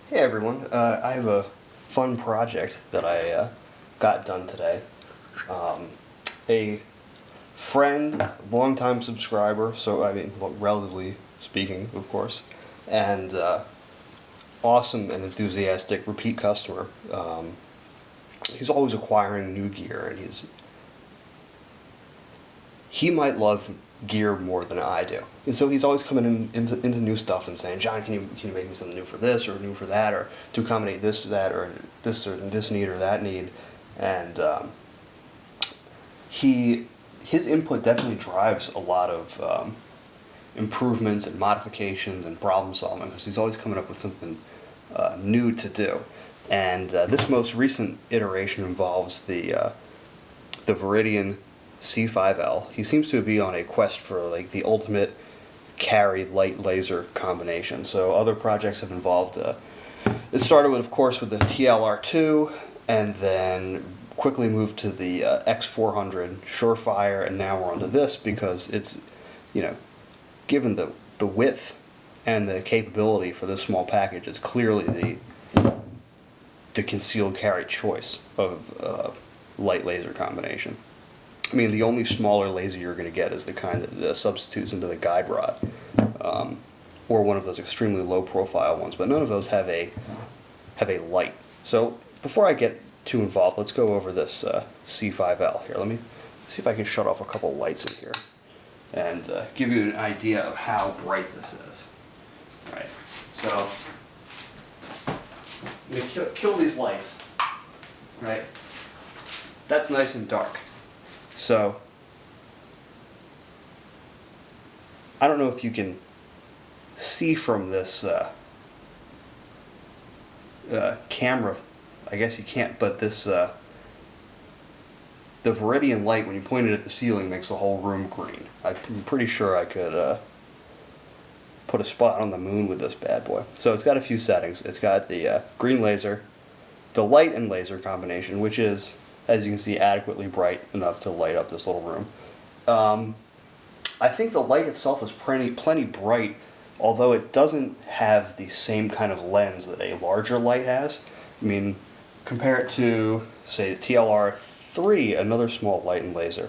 Hey everyone, I have a fun project that I got done today. A friend, longtime subscriber, so I mean, well, relatively speaking, of course, and awesome and enthusiastic repeat customer. He's always acquiring new gear, and he might love gear more than I do, and so he's always coming into new stuff and saying, "John, can you make me something new for this or new for that, or to accommodate this to that, or this need or that need," and his input definitely drives a lot of improvements and modifications and problem solving, because he's always coming up with something new to do, and this most recent iteration involves the Viridian C5L. He seems to be on a quest for like the ultimate carry light laser combination. So other projects have involved. It started with, of course, with the TLR2, and then quickly moved to the X400 Surefire, and now we're onto this because it's, given the width and the capability for this small package, it's clearly the concealed carry choice of light laser combination. I mean, the only smaller laser you're going to get is the kind that substitutes into the guide rod, or one of those extremely low-profile ones. But none of those have a light. So before I get too involved, let's go over this C5L here. Let me see if I can shut off a couple lights in here and give you an idea of how bright this is. All right. So I'm going to kill these lights. Right. That's nice and dark. So, I don't know if you can see from this camera. I guess you can't, but this the Viridian light, when you point it at the ceiling, makes the whole room green. I'm pretty sure I could put a spot on the moon with this bad boy. So it's got a few settings. It's got the green laser, the light and laser combination, which is, as you can see, adequately bright enough to light up this little room. I think the light itself is plenty bright, although it doesn't have the same kind of lens that a larger light has. I mean, compare it to, say, the TLR3, another small light and laser.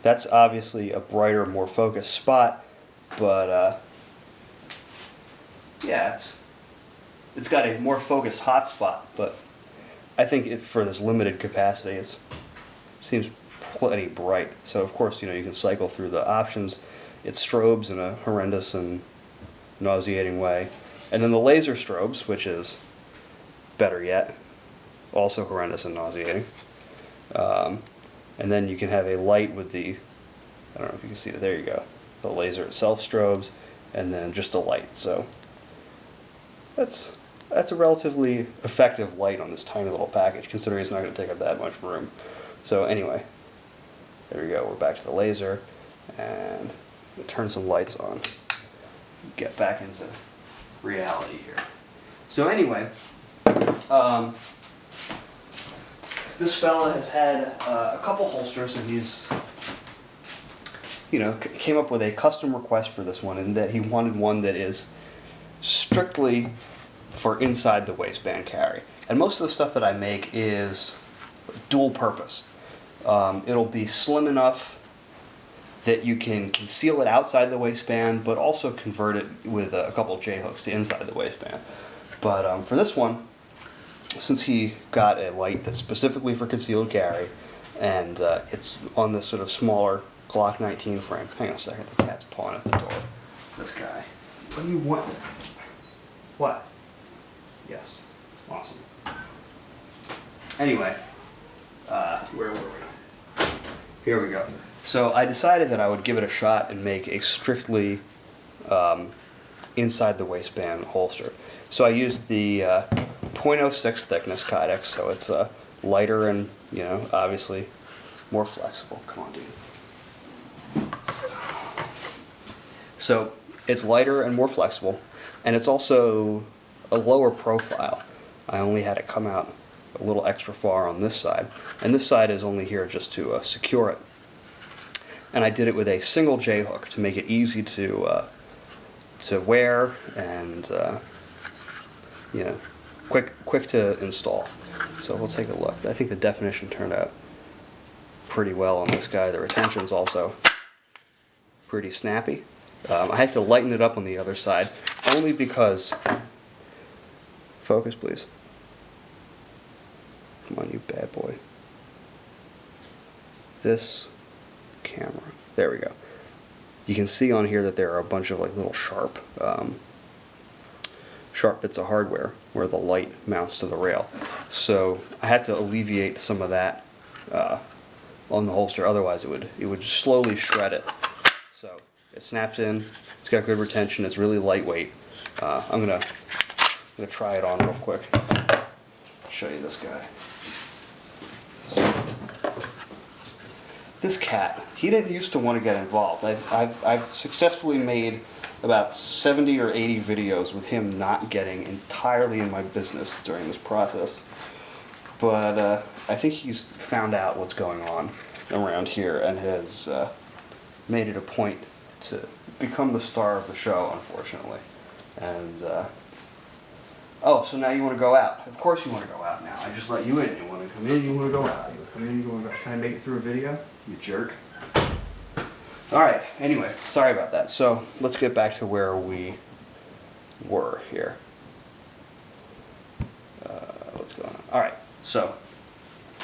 That's obviously a brighter, more focused spot, but yeah, it's got a more focused hot spot, but I think for this limited capacity, it seems plenty bright. So of course, you can cycle through the options. It strobes in a horrendous and nauseating way, and then the laser strobes, which is better yet, also horrendous and nauseating. And then you can have a light with the, I don't know if you can see it. There you go. The laser itself strobes, and then just a light. So that's a relatively effective light on this tiny little package, considering it's not going to take up that much room. So anyway, there we go. We're back to the laser, and we'll turn some lights on. Get back into reality here. So anyway, this fella has had a couple holsters, and he's, came up with a custom request for this one, and that he wanted one that is strictly for inside the waistband carry. And most of the stuff that I make is dual purpose. It'll be slim enough that you can conceal it outside the waistband, but also convert it with a couple of J-hooks to inside the waistband. But for this one, since he got a light that's specifically for concealed carry, and it's on this sort of smaller Glock 19 frame. Hang on a second, the cat's pawing at the door. This guy. What do you want? What? Yes. Awesome. Anyway, where were we? Here we go. So I decided that I would give it a shot and make a strictly inside the waistband holster. So I used the 0.06 thickness Kydex, so it's lighter and, obviously more flexible. Come on, dude. So it's lighter and more flexible, and it's also a lower profile. I only had it come out a little extra far on this side, and this side is only here just to secure it. And I did it with a single J-hook to make it easy to wear and you know, quick to install. So we'll take a look. I think the definition turned out pretty well on this guy. The retention's also pretty snappy. I had to lighten it up on the other side, only because, focus please. Come on, you bad boy. This camera, there we go. You can see on here that there are a bunch of like little sharp bits of hardware where the light mounts to the rail. So I had to alleviate some of that on the holster, otherwise it would slowly shred it. So it snaps in, it's got good retention, it's really lightweight. I'm gonna try it on real quick. Show you this guy. So, this cat, he didn't used to want to get involved. I've successfully made about 70 or 80 videos with him not getting entirely in my business during this process. But I think he's found out what's going on around here and has made it a point to become the star of the show, unfortunately. And, oh, so now you want to go out. Of course you want to go out now. I just let you in. You want to come in, you want to go out. You come in, you want to go out. Can I make it through a video? You jerk. Alright, anyway, sorry about that. So, let's get back to where we were here. What's going on? Alright, so,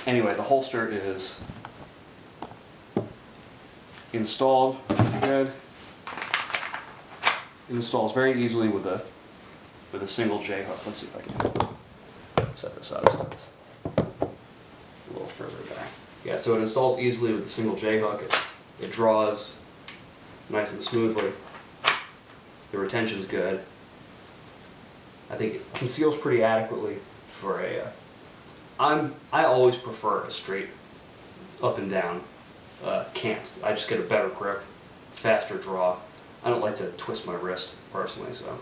anyway, the holster is installed pretty good. It installs very easily with a single J hook. Let's see if I can set this up so it's a little further back. Yeah, so it installs easily with a single J hook. It draws nice and smoothly. The retention's good. I think it conceals pretty adequately for a. I always prefer a straight up and down cant. I just get a better grip, faster draw. I don't like to twist my wrist personally, so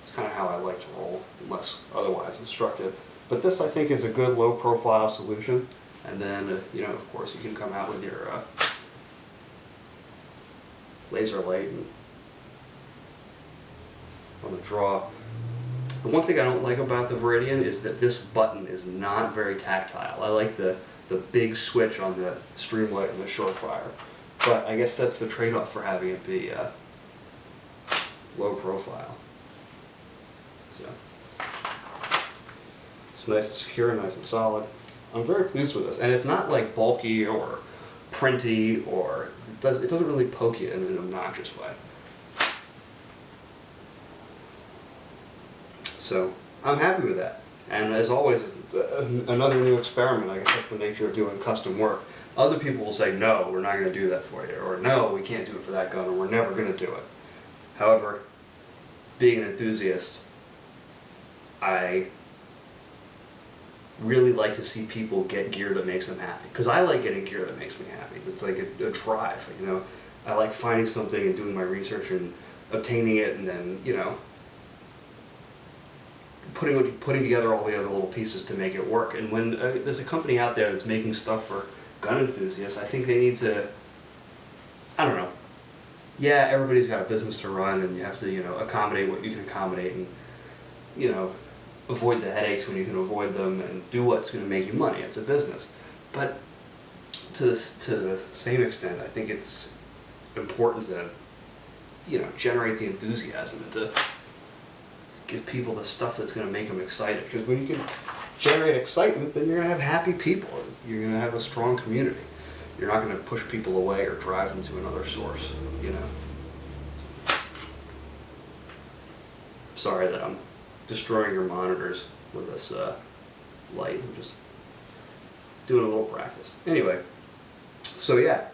it's kind of how I like to roll, unless otherwise instructed. But this, I think, is a good low-profile solution. And then, you know, of course, you can come out with your laser light and on the draw. The one thing I don't like about the Viridian is that this button is not very tactile. I like the big switch on the Streamlight and the Surefire. But I guess that's the trade-off for having it be low profile. So it's nice and secure, nice and solid. I'm very pleased with this, and it's not like bulky or printy, or it doesn't really poke you in an obnoxious way. So I'm happy with that. And as always, it's another new experiment. I guess that's the nature of doing custom work. Other people will say, no, we're not going to do that for you, or no, we can't do it for that gun, or we're never going to do it. However, being an enthusiast, I really like to see people get gear that makes them happy. Because I like getting gear that makes me happy. It's like a drive, you know. I like finding something and doing my research and obtaining it, and then, you know, putting together all the other little pieces to make it work. And when there's a company out there that's making stuff for gun enthusiasts, I think they need to, I don't know. Yeah, everybody's got a business to run, and you have to, you know, accommodate what you can accommodate, and, you know, avoid the headaches when you can avoid them, and do what's going to make you money. It's a business. But to the same extent, I think it's important to, you know, generate the enthusiasm and to give people the stuff that's going to make them excited. Because when you can generate excitement, then you're going to have happy people. You're going to have a strong community. You're not going to push people away or drive them to another source, you know. Sorry that I'm destroying your monitors with this light. I'm just doing a little practice. Anyway, so yeah,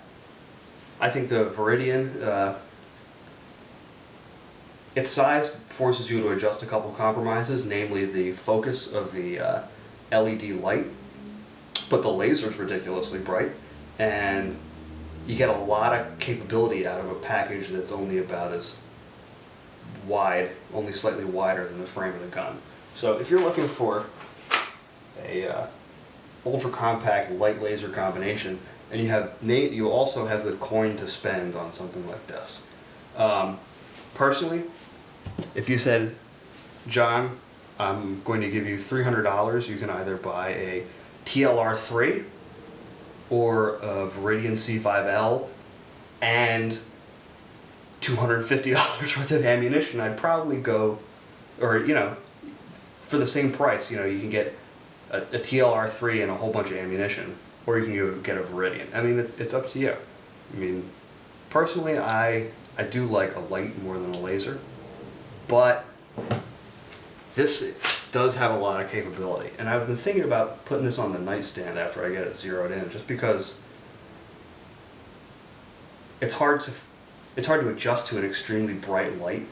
I think the Viridian, its size forces you to adjust a couple compromises, namely the focus of the LED light, but the laser's ridiculously bright, and you get a lot of capability out of a package that's only about as wide, only slightly wider than the frame of the gun. So if you're looking for a ultra compact light laser combination, and you also have the coin to spend on something like this. Personally, if you said, John, I'm going to give you $300. You can either buy a TLR3 or a Viridian C5L and $250 worth of ammunition. I'd probably go, or for the same price, you can get a TLR3 and a whole bunch of ammunition, or you can go get a Viridian. I mean, it's up to you. I mean, personally, I do like a light more than a laser, but this does have a lot of capability. And I've been thinking about putting this on the nightstand after I get it zeroed in, just because it's hard to adjust to an extremely bright light,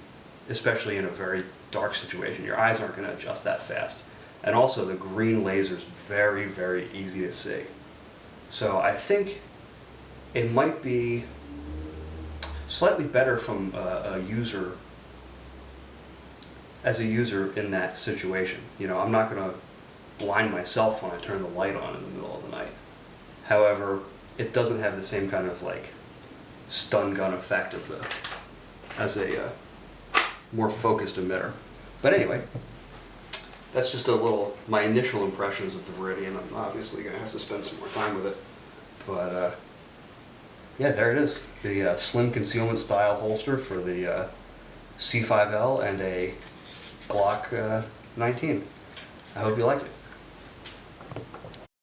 especially in a very dark situation. Your eyes aren't going to adjust that fast. And also the green laser is very, very easy to see. So I think it might be slightly better from as a user in that situation. I'm not going to blind myself when I turn the light on in the middle of the night. However, it doesn't have the same kind of stun gun effect as a more focused emitter. But anyway, that's just my initial impressions of the Viridian. I'm obviously going to have to spend some more time with it. But yeah, there it is. The slim concealment style holster for the C5L and a Glock 19. I hope you like it.